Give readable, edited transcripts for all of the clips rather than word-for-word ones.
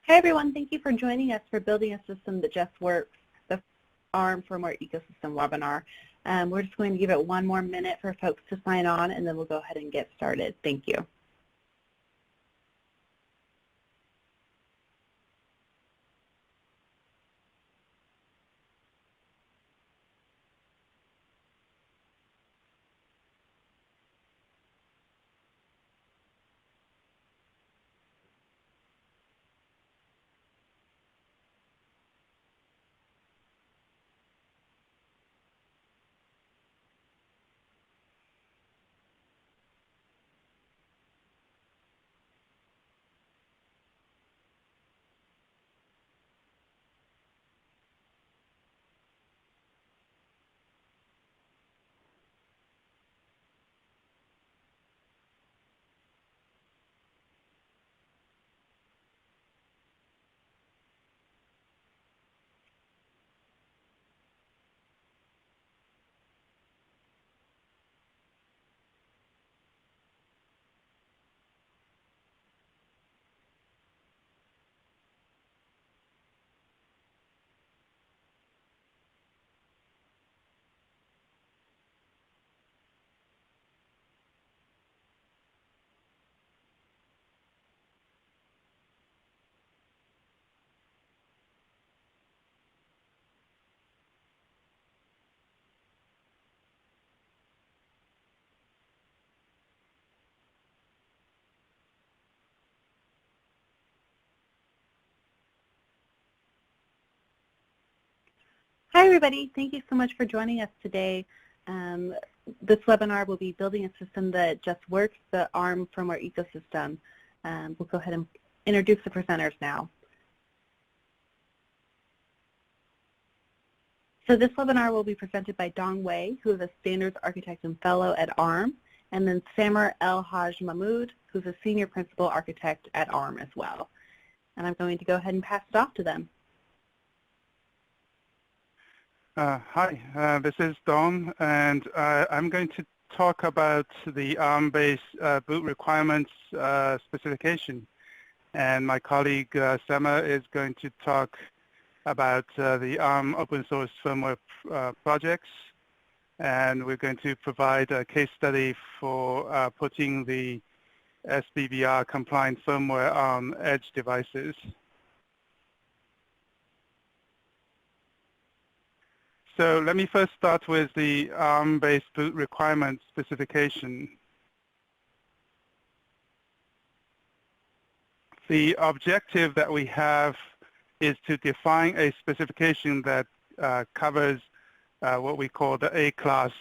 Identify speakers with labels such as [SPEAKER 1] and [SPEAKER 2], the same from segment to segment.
[SPEAKER 1] Hi everyone, thank you for joining us for Building a System That Just Works, the ARM Firmware Ecosystem webinar. We're just going to give it one more minute for folks to sign on and then we'll go ahead and get started. Thank you. Hi everybody, thank you so much for joining us today. This webinar will be Building a System That Just Works, the ARM Firmware Ecosystem. We'll go ahead and introduce the presenters now. So this webinar will be presented by Dong Wei, who is a Standards Architect and Fellow at ARM, and then Samer El Haj Mahmoud, who's a Senior Principal Architect at ARM as well. And I'm going to go ahead and pass it off to them.
[SPEAKER 2] Hi, this is Dong, and I'm going to talk about the ARM-based boot requirements specification. And my colleague Samer is going to talk about the ARM open source firmware projects. And we're going to provide a case study for putting the SBBR compliant firmware on edge devices. So let me first start with the ARM-based boot requirement specification. The objective that we have is to define a specification that covers what we call the A-class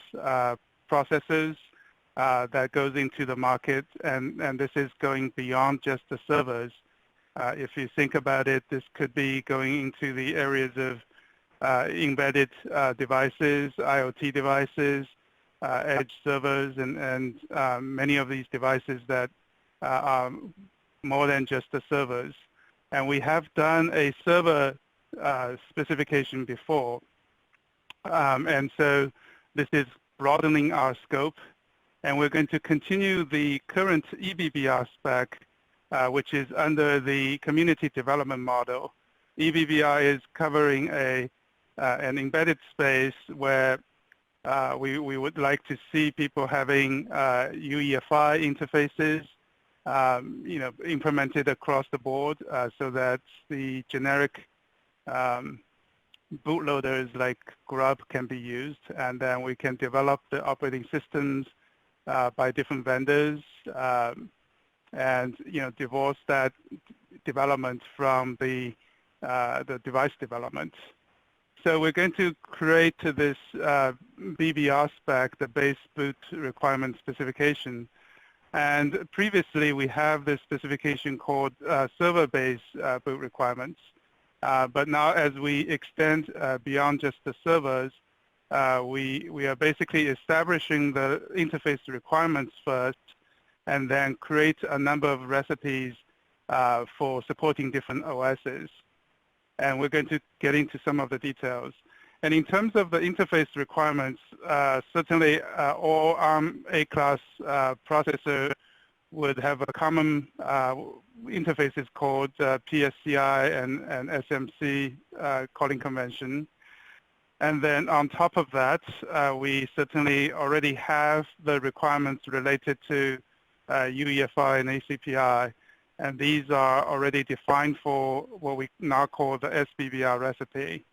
[SPEAKER 2] processors that goes into the market, and this is going beyond just the servers. If you think about it, this could be going into the areas of embedded devices, IoT devices, edge servers, and many of these devices that are more than just the servers. And we have done a server specification before. And so this is broadening our scope. And we're going to continue the current EBBR spec, which is under the community development model. EBBR is covering an embedded space where we would like to see people having UEFI interfaces, implemented across the board so that the generic bootloaders like Grub can be used, and then we can develop the operating systems by different vendors and divorce that development from the device development. So we're going to create this BBR spec, the base boot requirement specification. And previously, we have this specification called server-based boot requirements. But now, as we extend beyond just the servers, we are basically establishing the interface requirements first, and then create a number of recipes for supporting different OSs. And we're going to get into some of the details. And in terms of the interface requirements, certainly all ARM A-class processor would have a common interfaces called PSCI and SMC calling convention. And then on top of that, we certainly already have the requirements related to UEFI and ACPI. And these are already defined for what we now call the SBBR recipe.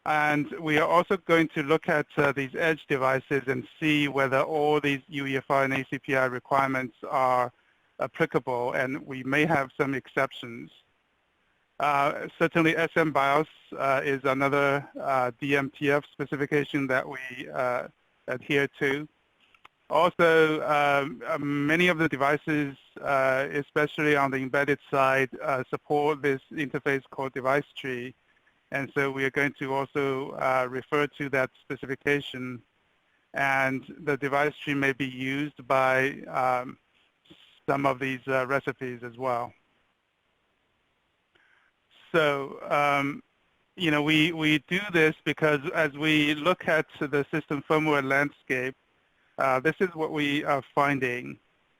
[SPEAKER 2] And we are also going to look at these edge devices and see whether all these UEFI and ACPI requirements are applicable, and we may have some exceptions. Certainly SMBIOS is another DMTF specification that we adhere to. Also, many of the devices, especially on the embedded side, support this interface called device tree. And so we are going to also refer to that specification. And the device tree may be used by some of these recipes as well. So, you know, we do this because as we look at the system firmware landscape, this is what we are finding.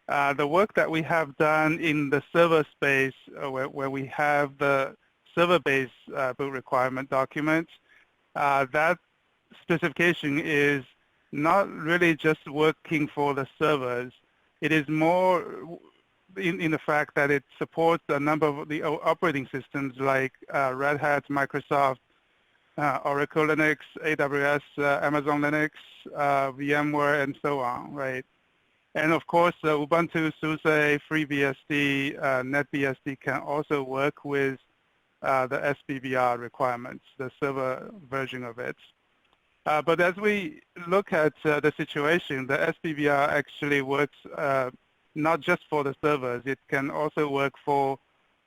[SPEAKER 2] The work that we have done in the server space, where we have the server-based boot requirement document, that specification is not really just working for the servers. It is more in the fact that it supports a number of the operating systems like Red Hat, Microsoft, Oracle Linux, AWS, Amazon Linux, VMware, and so on, right? And of course, Ubuntu, SUSE, FreeBSD, NetBSD can also work with the SBBR requirements, the server version of it. But as we look at the situation, the SBBR actually works not just for the servers. It can also work for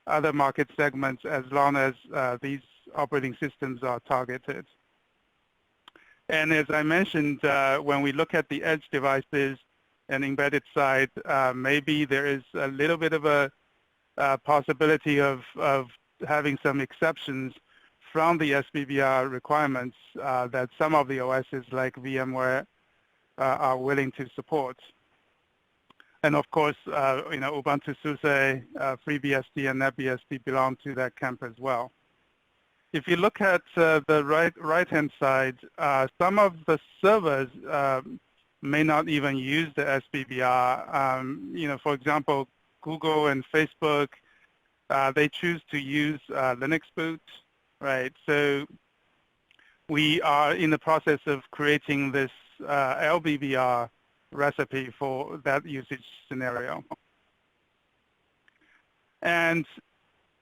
[SPEAKER 2] other market segments as long as these operating systems are targeted. And as I mentioned, when we look at the edge devices and embedded side, maybe there is a little bit of a possibility of having some exceptions from the SBBR requirements that some of the OSs like VMware are willing to support. And of course, you know, Ubuntu, SUSE, FreeBSD, and NetBSD belong to that camp as well. If you look at the right-hand side, some of the servers may not even use the SBBR. You know, for example, Google and Facebook, they choose to use LinuxBoot, right? So we are in the process of creating this LBBR recipe for that usage scenario. And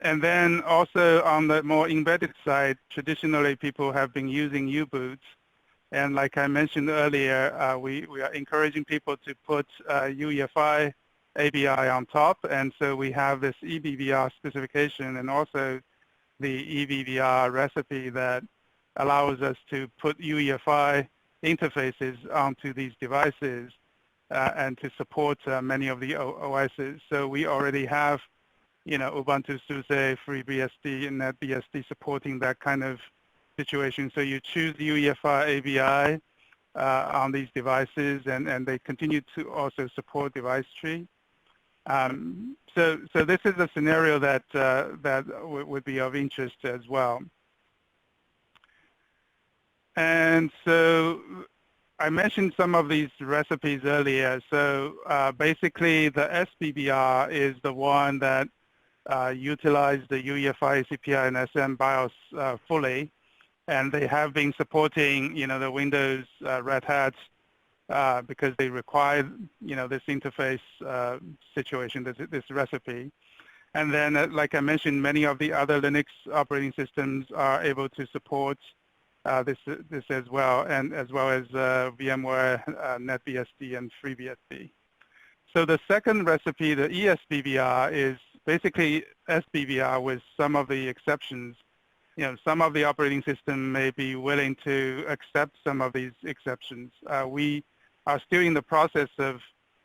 [SPEAKER 2] then also on the more embedded side, traditionally people have been using uboot. And like I mentioned earlier, we are encouraging people to put UEFI ABI on top. And so we have this EBBR specification and also the EBBR recipe that allows us to put UEFI interfaces onto these devices and to support many of the OSs. So we already have, you know, Ubuntu, SUSE, FreeBSD, and NetBSD supporting that kind of situation. So you choose UEFI ABI on these devices, and they continue to also support device tree. So this is a scenario that would be of interest as well. And so I mentioned some of these recipes earlier. So basically, the SBBR is the one that utilizes the UEFI, ACPI, and SMBIOS fully, and they have been supporting, you know, the Windows, Red Hat, because they require, you know, this interface situation, this recipe. And then, like I mentioned, many of the other Linux operating systems are able to support this as well, and as well as VMware, NetBSD, and FreeBSD. So the second recipe, the ESBBR, is basically SBBR with some of the exceptions. You know, some of the operating system may be willing to accept some of these exceptions. We are still in the process of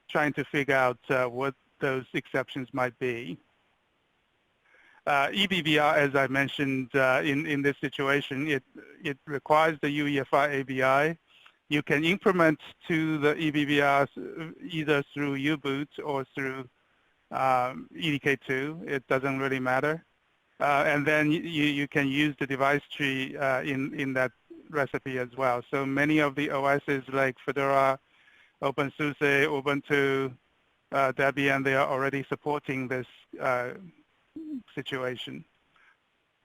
[SPEAKER 2] trying to figure out what those exceptions might be. EBBR, as I mentioned, in this situation, it requires the UEFI ABI. You can implement to the EBBR either through uboot or through EDK2. It doesn't really matter. And then you can use the device tree in that recipe as well. So many of the OSs like Fedora, OpenSUSE, Ubuntu, Debian, they are already supporting this situation.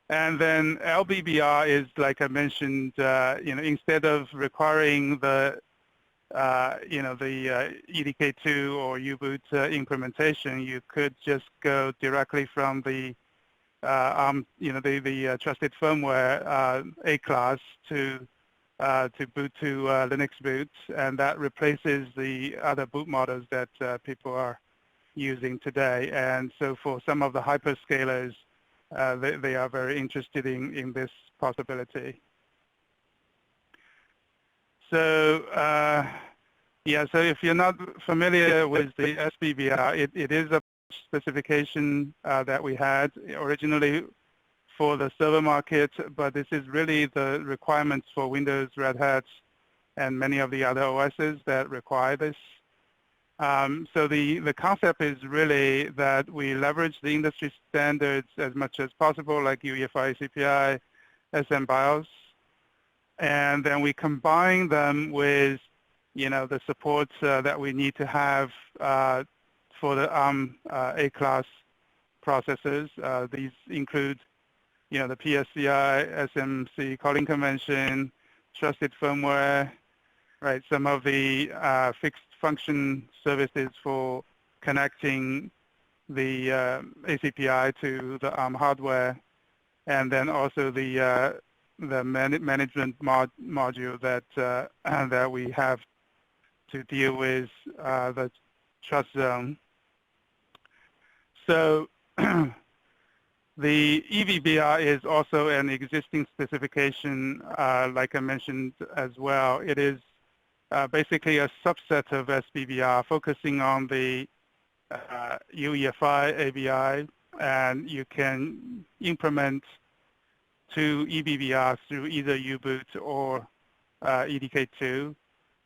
[SPEAKER 2] And then LBBR is, like I mentioned, instead of requiring the EDK2 or uboot implementation, you could just go directly from the trusted firmware A class to boot to LinuxBoot, and that replaces the other boot models that people are using today. And so for some of the hyperscalers, they are very interested in this possibility. So so if you're not familiar with the SBBR, it is a specification that we had originally for the server market, but this is really the requirements for Windows, Red Hat, and many of the other OSs that require this. So the concept is really that we leverage the industry standards as much as possible, like UEFI, ACPI, SBBR, and then we combine them with, the support that we need to have for the ARM A-class processors. These include, the PSCI, SMC calling convention, trusted firmware, right? Some of the fixed function services for connecting the ACPI to the ARM hardware, and then also the management module that we have to deal with the trust zone. So the EBBR is also an existing specification, like I mentioned as well. It is basically a subset of SBBR focusing on the UEFI, ABI, and you can implement to EBBR through either uboot or EDK2,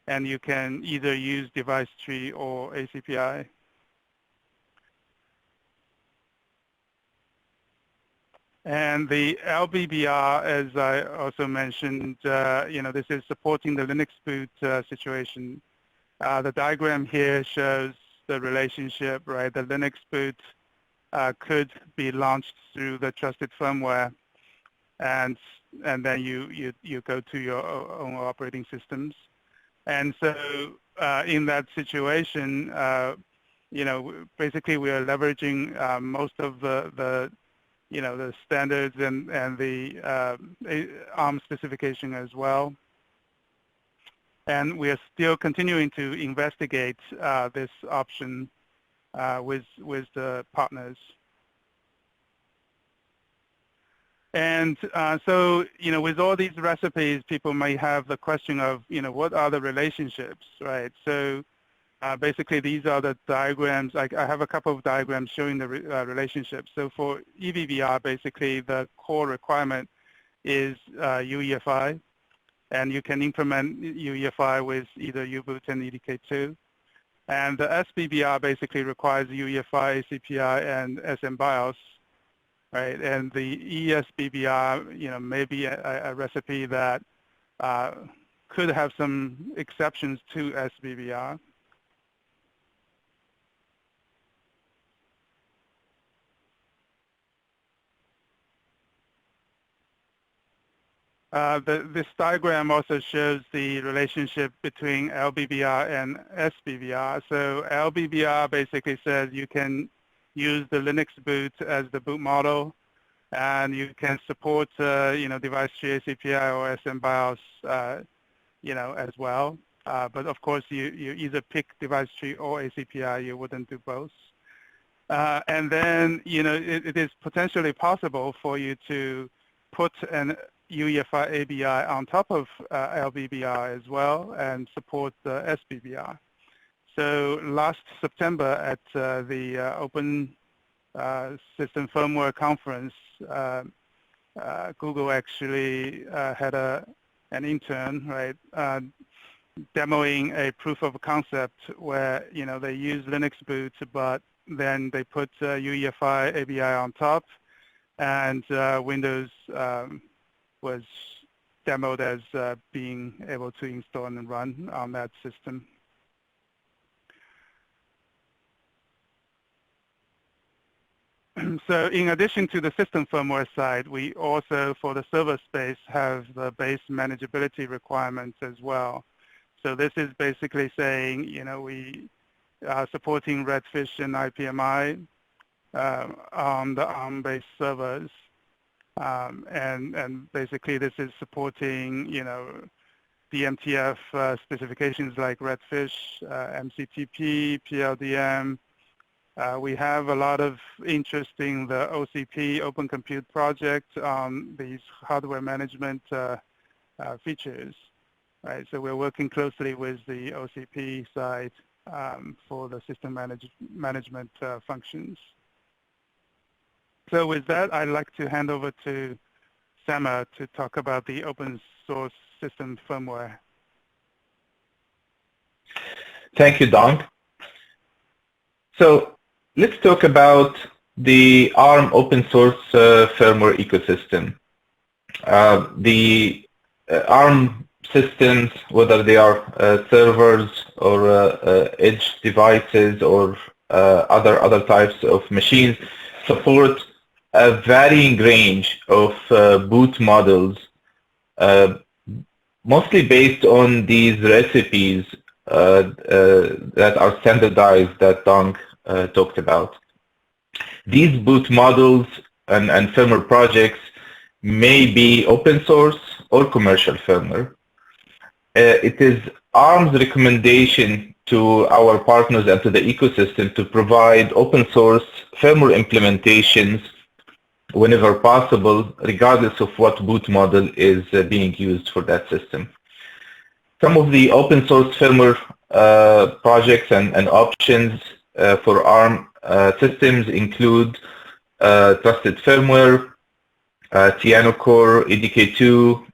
[SPEAKER 2] and you can either use device tree or ACPI. And the LBBR, as I also mentioned, this is supporting the LinuxBoot situation. The diagram here shows the relationship, right? The LinuxBoot could be launched through the trusted firmware, and then you go to your own operating systems. And so in that situation, basically we are leveraging most of the standards and the ARM specification as well. And we are still continuing to investigate this option with the partners. And so, with all these recipes, people may have the question of, what are the relationships, right? So basically, these are the diagrams. I have a couple of diagrams showing the relationships. So for EBBR, basically, the core requirement is UEFI, and you can implement UEFI with either uboot and EDK2. And the SBBR basically requires UEFI, ACPI, and SBBR, right? And the ESBBR, may be a recipe that could have some exceptions to SBBR. This diagram also shows the relationship between LBBR and SBBR. So LBBR basically says you can use the LinuxBoot as the boot model, and you can support, device tree ACPI or SBBR, as well. But of course, you either pick device tree or ACPI. You wouldn't do both. And then, it is potentially possible for you to put an UEFI ABI on top of LBBR as well and support the SBBR. So last September at the Open System Firmware Conference, Google actually had an intern, right, demoing a proof of concept where, they use LinuxBoot, but then they put UEFI, ABI on top, and Windows was demoed as being able to install and run on that system. So in addition to the system firmware side, we also, for the server space, have the base manageability requirements as well. So this is basically saying, we are supporting Redfish and IPMI on the ARM-based servers. And basically this is supporting, DMTF specifications like Redfish, MCTP, PLDM. We have a lot of interest in the OCP, Open Compute project on these hardware management features, right? So we're working closely with the OCP side for the system management functions. So with that, I'd like to hand over to Sama to talk about the open source system firmware.
[SPEAKER 3] Thank you, Don. So let's talk about the ARM open source firmware ecosystem. The ARM systems, whether they are servers or edge devices or other types of machines, support a varying range of boot models, mostly based on these recipes that are standardized that Don talked about. These boot models and firmware projects may be open source or commercial firmware. It is ARM's recommendation to our partners and to the ecosystem to provide open source firmware implementations whenever possible, regardless of what boot model is being used for that system. Some of the open source firmware projects and options for ARM systems include Trusted Firmware, Core, EDK2,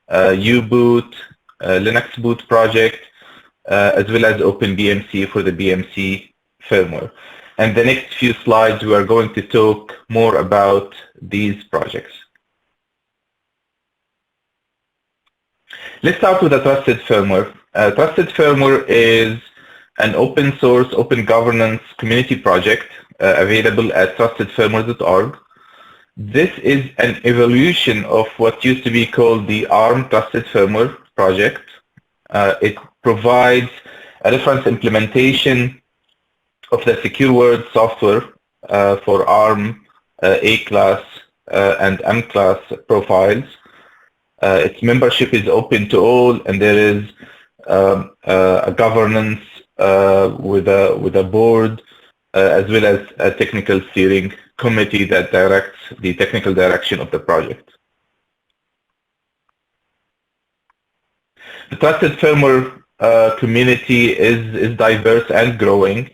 [SPEAKER 3] uboot, LinuxBoot project, as well as OpenBMC for the BMC firmware. And the next few slides, we are going to talk more about these projects. Let's start with the Trusted Firmware. Trusted Firmware is an open source, open governance community project available at trustedfirmware.org. This is an evolution of what used to be called the ARM Trusted Firmware project. It provides a reference implementation of the secure word software for ARM A-class and M-class profiles. Its membership is open to all, and there is a governance with a board as well as a technical steering committee that directs the technical direction of the project. The Trusted Firmware community is diverse and growing.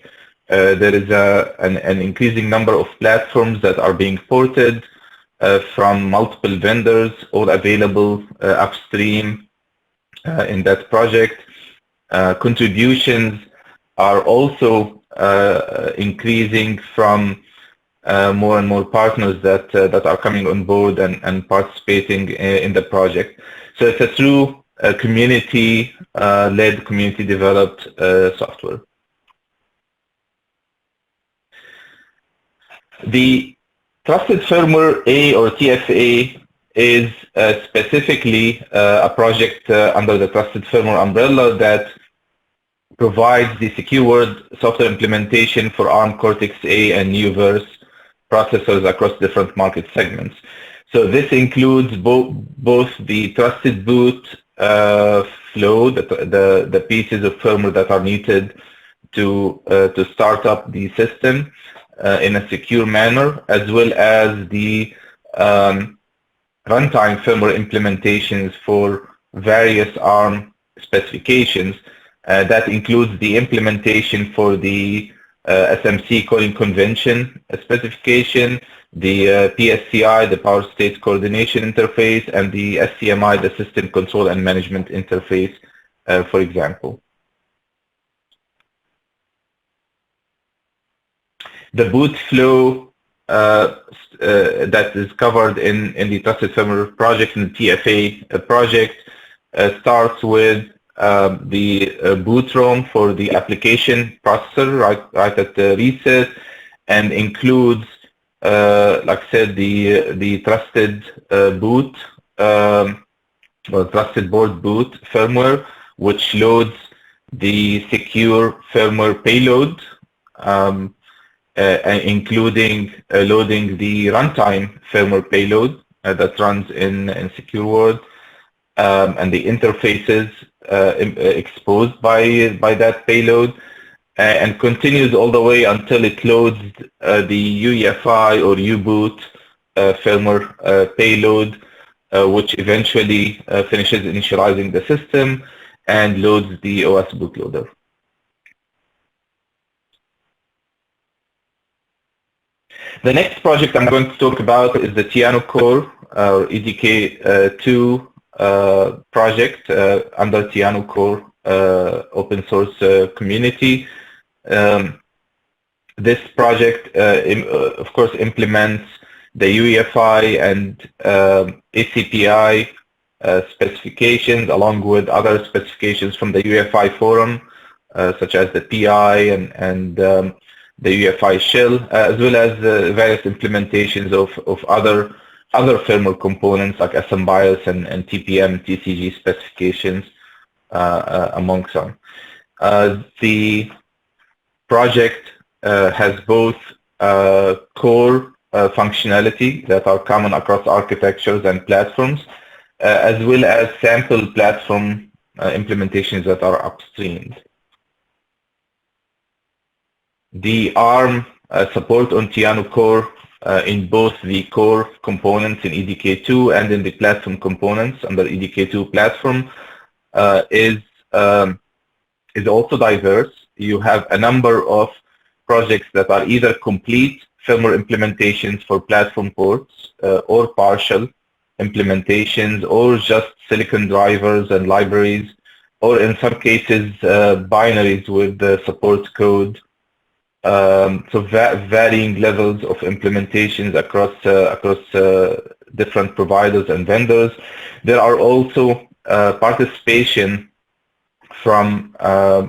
[SPEAKER 3] There is an increasing number of platforms that are being ported from multiple vendors, all available upstream in that project. Contributions are also increasing from more and more partners that are coming on board and participating in the project. So it's a true community-led, community-developed software. The Trusted Firmware A or TFA is specifically a project under the Trusted Firmware umbrella that provides the secure word software implementation for ARM Cortex-A and Neoverse processors across different market segments. So this includes both the Trusted Boot flow, the pieces of firmware that are needed to start up the system in a secure manner, as well as the runtime firmware implementations for various ARM specifications. That includes the implementation for the SMC calling convention specification, the PSCI, the Power State Coordination Interface, and the SCMI, the System Control and Management Interface, for example. The boot flow that is covered in the Trusted Firmware project, in the TFA project, starts with the boot ROM for the application processor right at the reset, and includes, like I said, the trusted boot or trusted board boot firmware, which loads the secure firmware payload, including loading the runtime firmware payload that runs in Secure World, and the interfaces exposed by that payload, and continues all the way until it loads the UEFI or uboot firmware payload, which eventually finishes initializing the system and loads the OS bootloader. The next project I'm going to talk about is the Tiano Core, or EDK2 project under Tiano Core open source community. This project, of course, implements the UEFI and ACPI specifications, along with other specifications from the UEFI forum, such as the PI and the UEFI shell, as well as various implementations of other firmware components like SMBIOS and TPM, TCG specifications, among some. The project has both core functionality that are common across architectures and platforms, as well as sample platform implementations that are upstreamed. The ARM support on Tiano Core in both the core components in EDK2 and in the platform components under EDK2 platform is also diverse. You have a number of projects that are either complete firmware implementations for platform ports or partial implementations, or just silicon drivers and libraries, or in some cases binaries with support code. So varying levels of implementations across different providers and vendors. There are also participation from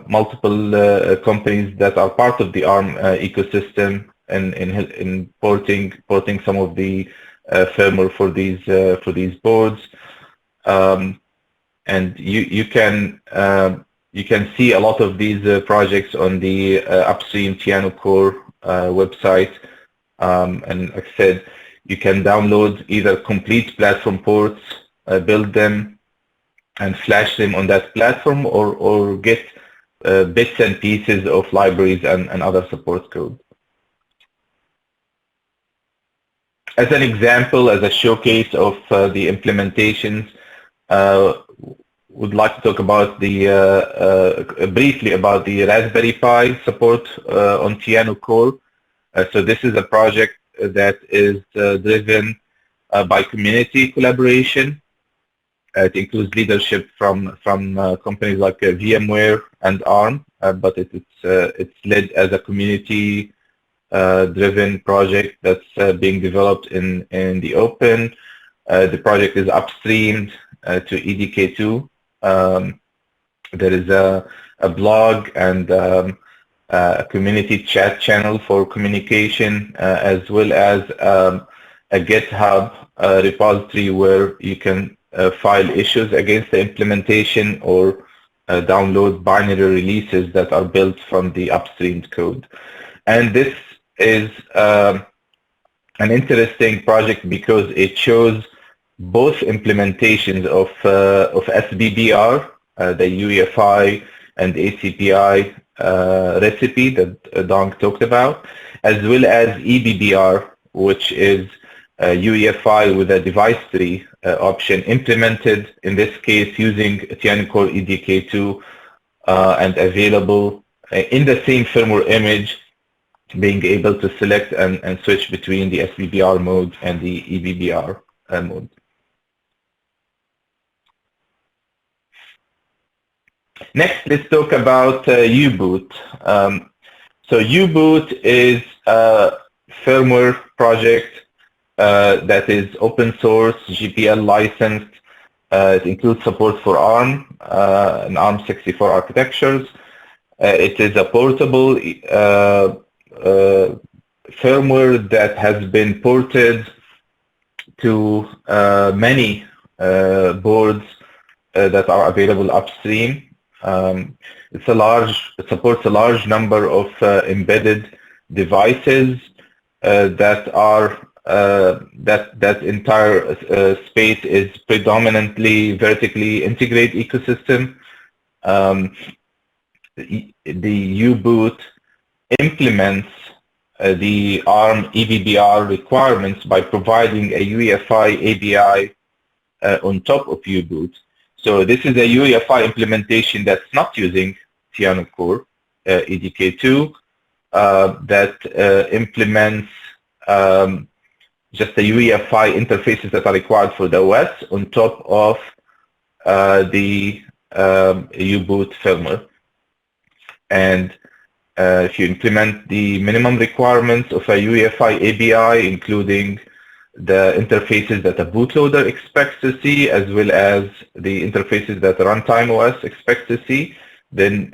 [SPEAKER 3] multiple companies that are part of the ARM ecosystem in porting some of the firmware for these boards, and you can see a lot of these projects on the upstream Tiano Core website, and like I said, you can download either complete platform ports, build them, and flash them on that platform, or get bits and pieces of libraries and other support code. As an example, as a showcase of the implementations, would like to talk about briefly about the Raspberry Pi support on Tiano Core. So this is a project that is driven by community collaboration. It includes leadership from companies like VMware and ARM, but it's led as a community driven project that's being developed in the open. The project is upstreamed to EDK2. There is a blog and a community chat channel for communication, as well as a GitHub repository where you can file issues against the implementation or download binary releases that are built from the upstreamed code. And this is an interesting project because it shows both implementations of SBBR, the UEFI and ACPI recipe that Dong talked about, as well as EBBR, which is UEFI with a device tree option implemented, in this case using Tiano Core EDK2 and available in the same firmware image, being able to select and switch between the SBBR mode and the EBBR mode. Next, let's talk about uboot. So So uboot is a firmware project that is open source, GPL licensed. It includes support for ARM and ARM64 architectures. It is a portable firmware that has been ported to many boards that are available upstream. It supports a large number of embedded devices that entire space is predominantly vertically integrated ecosystem. The uboot implements the ARM EBBR requirements by providing a UEFI ABI on top of uboot. So this is a UEFI implementation that's not using Theano Core EDK2 that implements just the UEFI interfaces that are required for the OS on top of the uboot firmware. And if you implement the minimum requirements of a UEFI ABI, including the interfaces that a bootloader expects to see, as well as the interfaces that the runtime OS expects to see, then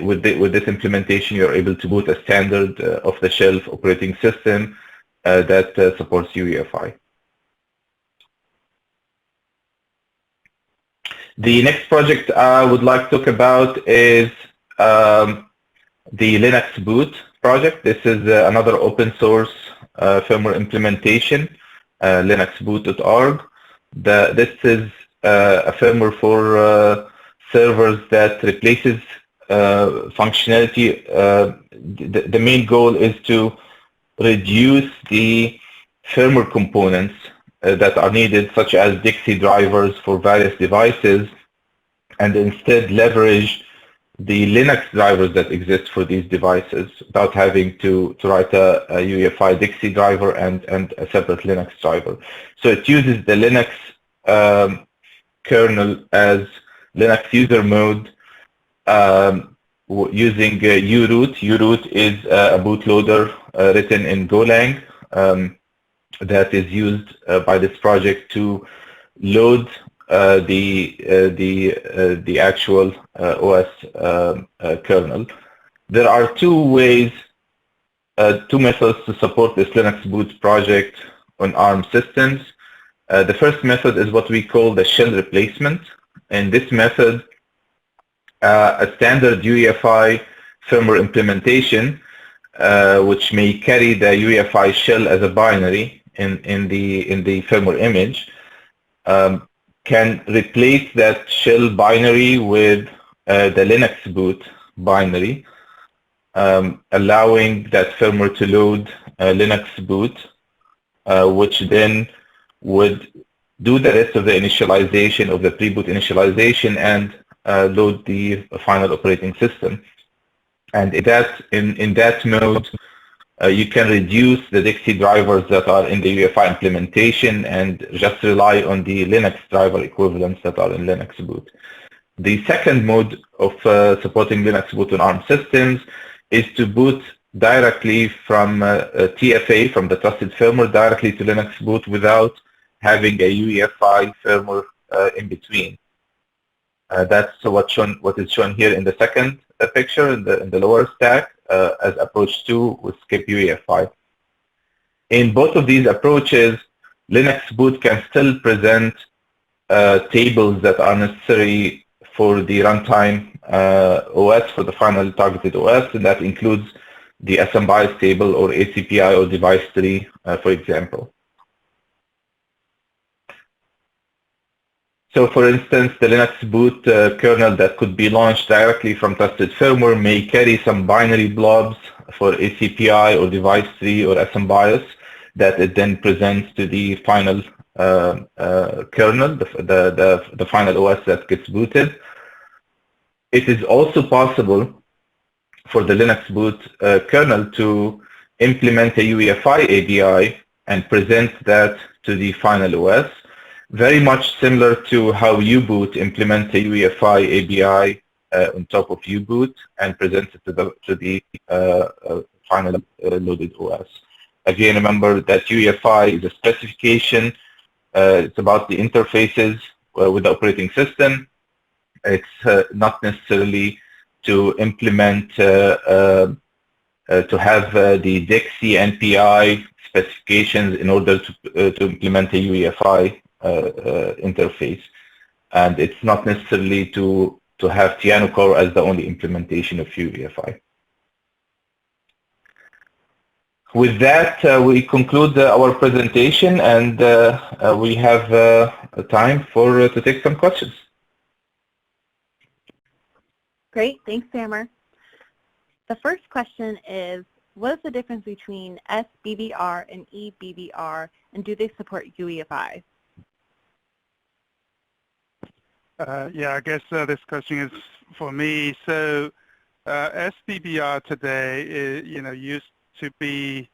[SPEAKER 3] with this implementation, you're able to boot a standard off-the-shelf operating system that supports UEFI. The next project I would like to talk about is the LinuxBoot project. This is another open source firmware implementation, linuxboot.org. This is a firmware for servers that replaces functionality. The main goal is to reduce the firmware components that are needed, such as Dixie drivers for various devices, and instead leverage the Linux drivers that exist for these devices without having to write a UEFI Dixie driver and a separate Linux driver. So it uses the Linux kernel as Linux user mode using uroot. Uroot is a bootloader written in Golang that is used by this project to load the actual OS kernel. There are two methods to support this LinuxBoot project on ARM systems. The first method is what we call the shell replacement. In this method, a standard UEFI firmware implementation, which may carry the UEFI shell as a binary in the firmware image, can replace that shell binary with the LinuxBoot binary, allowing that firmware to load LinuxBoot, which then would do the rest of the initialization of the pre-boot initialization and load the final operating system. And in that mode, you can reduce the Dixie drivers that are in the UEFI implementation and just rely on the Linux driver equivalents that are in LinuxBoot. The second mode of supporting LinuxBoot on ARM systems is to boot directly from TFA, from the trusted firmware, directly to LinuxBoot without having a UEFI firmware in between. That's what is shown here in the second picture in the lower stack as approach 2 with skip UEFI. In both of these approaches, LinuxBoot can still present tables that are necessary for the runtime OS, for the final targeted OS, and that includes the SMBIOS table or ACPI or device tree, for example. So for instance, the LinuxBoot kernel that could be launched directly from trusted firmware may carry some binary blobs for ACPI or device tree or SMBIOS that it then presents to the final kernel, the final OS that gets booted. It is also possible for the LinuxBoot kernel to implement a UEFI ABI and present that to the final OS, very much similar to how uboot implements a UEFI ABI on top of uboot and presents it to the final loaded OS. Again, remember that UEFI is a specification. It's about the interfaces with the operating system. It's not necessarily to implement, to have the DXC NPI specifications in order to implement a UEFI interface. And it's not necessarily to have Tiano Core as the only implementation of UEFI. With that, we conclude our presentation, and we have time to take some questions.
[SPEAKER 1] Great, thanks, Samer. The first question is, what is the difference between SBBR and EBBR, and do they support UEFI?
[SPEAKER 2] Yeah, I guess this question is for me. So SBBR today is, used to be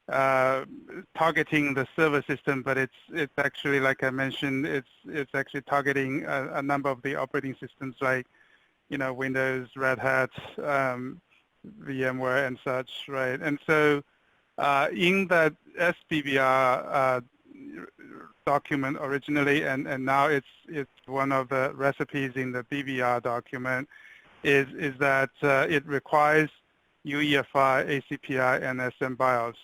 [SPEAKER 2] targeting the server system, but it's actually, like I mentioned, it's actually targeting a number of the operating systems like Windows, Red Hat, VMware, and such, right? And so in that SBBR document originally, and now it's one of the recipes in the BBR document, is that it requires UEFI, ACPI, and SMBIOS.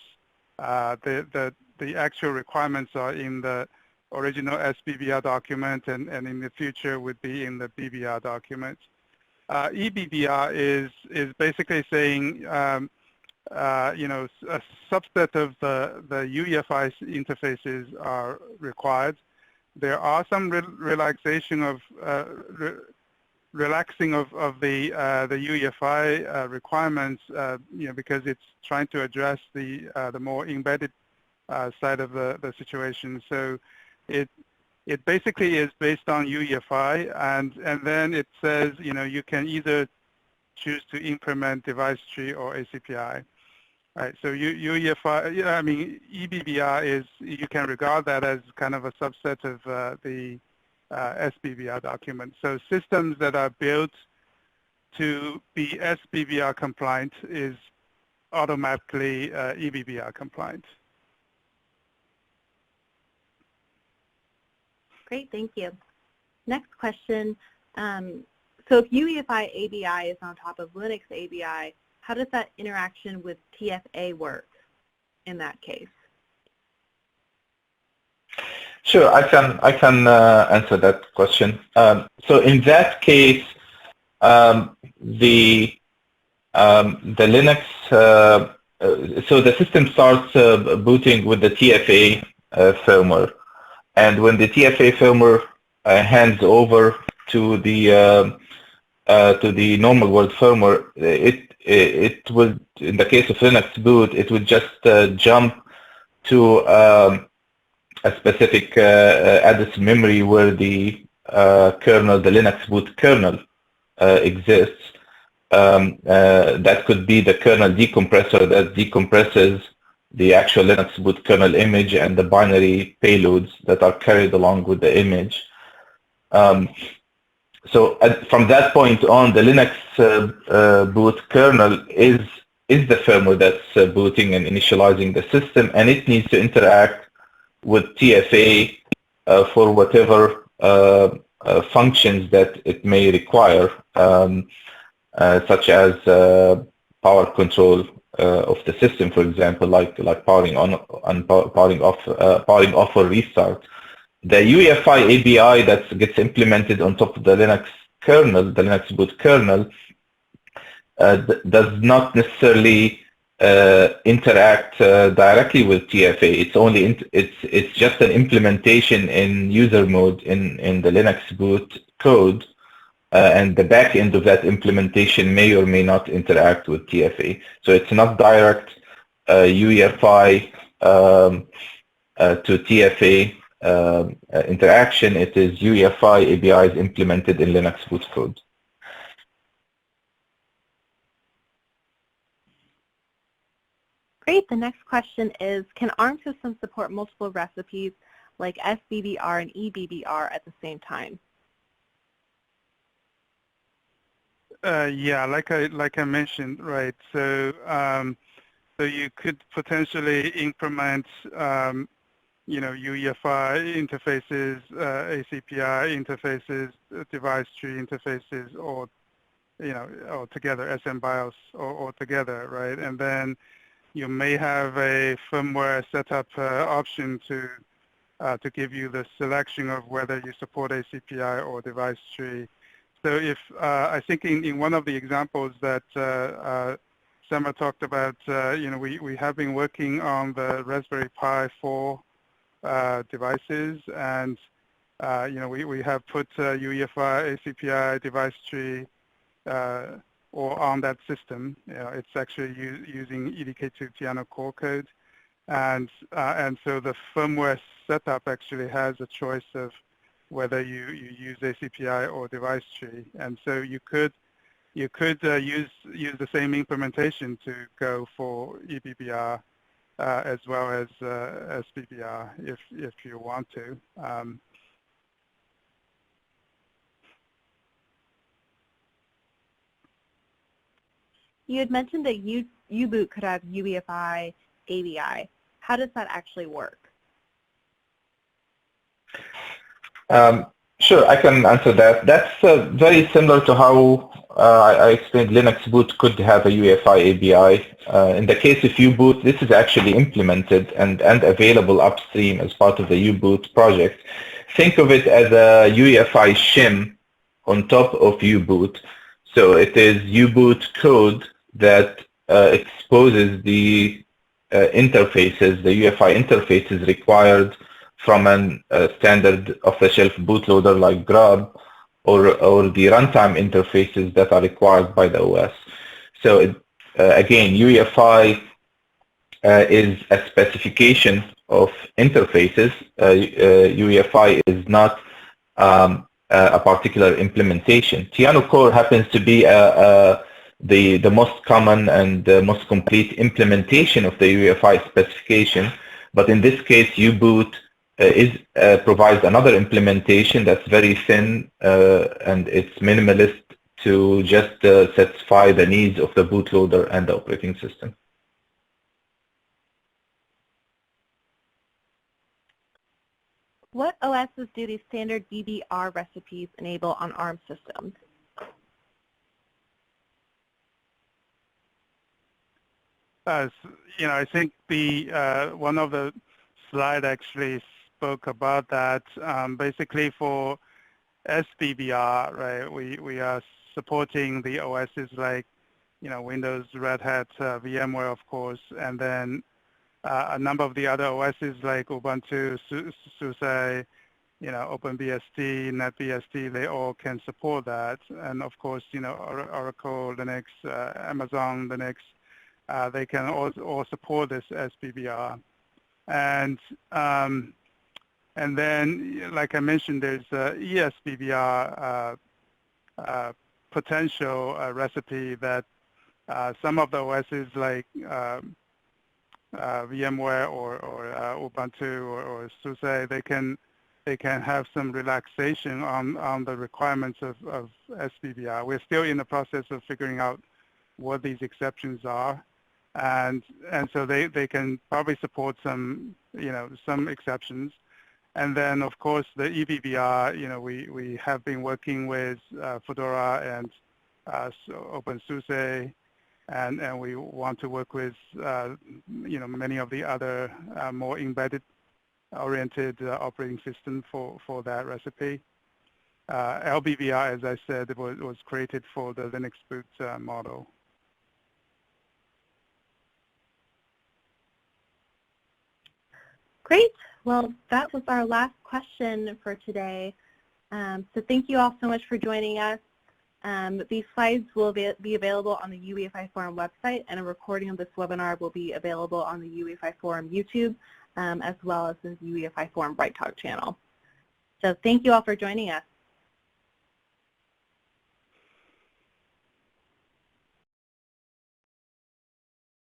[SPEAKER 2] The actual requirements are in the original SBBR document, and in the future would be in the BBR document. EBBR is basically saying, a subset of the UEFI interfaces are required. There are some relaxing of the UEFI requirements, because it's trying to address the more embedded side of the situation. So it basically is based on UEFI, and then it says, you can either choose to implement device tree or ACPI. Right, so UEFI, EBBR is, you can regard that as kind of a subset of the SBBR document. So systems that are built to be SBBR compliant is automatically EBBR compliant.
[SPEAKER 1] Great, thank you. Next question. So if UEFI ABI is on top of Linux ABI, how does that interaction with TFA work in that case?
[SPEAKER 3] Sure, I can answer that question. So in that case, the Linux, so the system starts booting with the TFA firmware, and when the TFA firmware hands over to the normal world firmware, it will, in the case of LinuxBoot, it would just jump to a specific address memory where the kernel, the LinuxBoot kernel, exists. That could be the kernel decompressor that decompresses the actual LinuxBoot kernel image and the binary payloads that are carried along with the image. So from that point on, the Linux boot kernel is the firmware that's booting and initializing the system, and it needs to interact with TFA for whatever functions that it may require, such as power control of the system, for example, like powering on and powering off or restart. The UEFI ABI that gets implemented on top of the Linux kernel, the LinuxBoot kernel, does not necessarily interact directly with TFA. It's just an implementation in user mode in the LinuxBoot code, and the back end of that implementation may or may not interact with TFA. So it's not direct UEFI to TFA interaction. It is UEFI ABIs implemented in LinuxBoot code.
[SPEAKER 1] Great. The next question is, can ARM systems support multiple recipes like SBBR and EBBR at the same time?
[SPEAKER 2] Yeah, like I mentioned, right? So so you could potentially implement UEFI interfaces, ACPI interfaces, device tree interfaces, or or together, SMBIOS or together, right? And then you may have a firmware setup option to give you the selection of whether you support ACPI or device tree. So if I think in one of the examples that Summer talked about, we have been working on the Raspberry Pi 4 devices, and we have put UEFI, ACPI, device tree, or on that system. It's actually using EDK2 Piano core code, and so the firmware setup actually has a choice of whether you use ACPI or device tree, and so you could use the same implementation to go for EBBR as well as SBBR if you want to.
[SPEAKER 1] You had mentioned that uboot could have UEFI, ABI. How does that actually work?
[SPEAKER 3] Sure, I can answer that. That's very similar to how I explained LinuxBoot could have a UEFI ABI. In the case of uboot, this is actually implemented and available upstream as part of the uboot project. Think of it as a UEFI shim on top of uboot. So it is uboot code that exposes the interfaces, the UEFI interfaces required from a standard off-the-shelf bootloader like Grub, or the runtime interfaces that are required by the OS. So again, UEFI is a specification of interfaces. UEFI is not a particular implementation. Piano Core happens to be the most common and the most complete implementation of the UEFI specification, but in this case, uboot provides another implementation that's very thin and it's minimalist to just satisfy the needs of the bootloader and the operating system.
[SPEAKER 1] What OSs do these standard EBBR recipes enable on ARM systems?
[SPEAKER 2] I think the one of the slide actually spoke about that. Basically, for SBBR, right, we are supporting the OSs like Windows, Red Hat, VMware, of course, and then a number of the other OSs like Ubuntu, SUSE, OpenBSD, NetBSD, they all can support that. And of course, Oracle, Linux, Amazon, Linux, they can all support this SBBR. And then, like I mentioned, there's ESBBR potential recipe that some of the OSs like VMware or Ubuntu or SUSE, they can have some relaxation on the requirements of SBBR. We're still in the process of figuring out what these exceptions are, and so they can probably support some some exceptions. And then of course the EBBR, we have been working with Fedora and OpenSUSE. And we want to work with, many of the other more embedded-oriented operating systems for that recipe. LBBR, as I said, was created for the LinuxBoot model.
[SPEAKER 1] Great. Well, that was our last question for today. So thank you all so much for joining us. These slides will be available on the UEFI Forum website, and a recording of this webinar will be available on the UEFI Forum YouTube, as well as the UEFI Forum Bright Talk channel. So thank you all for joining us.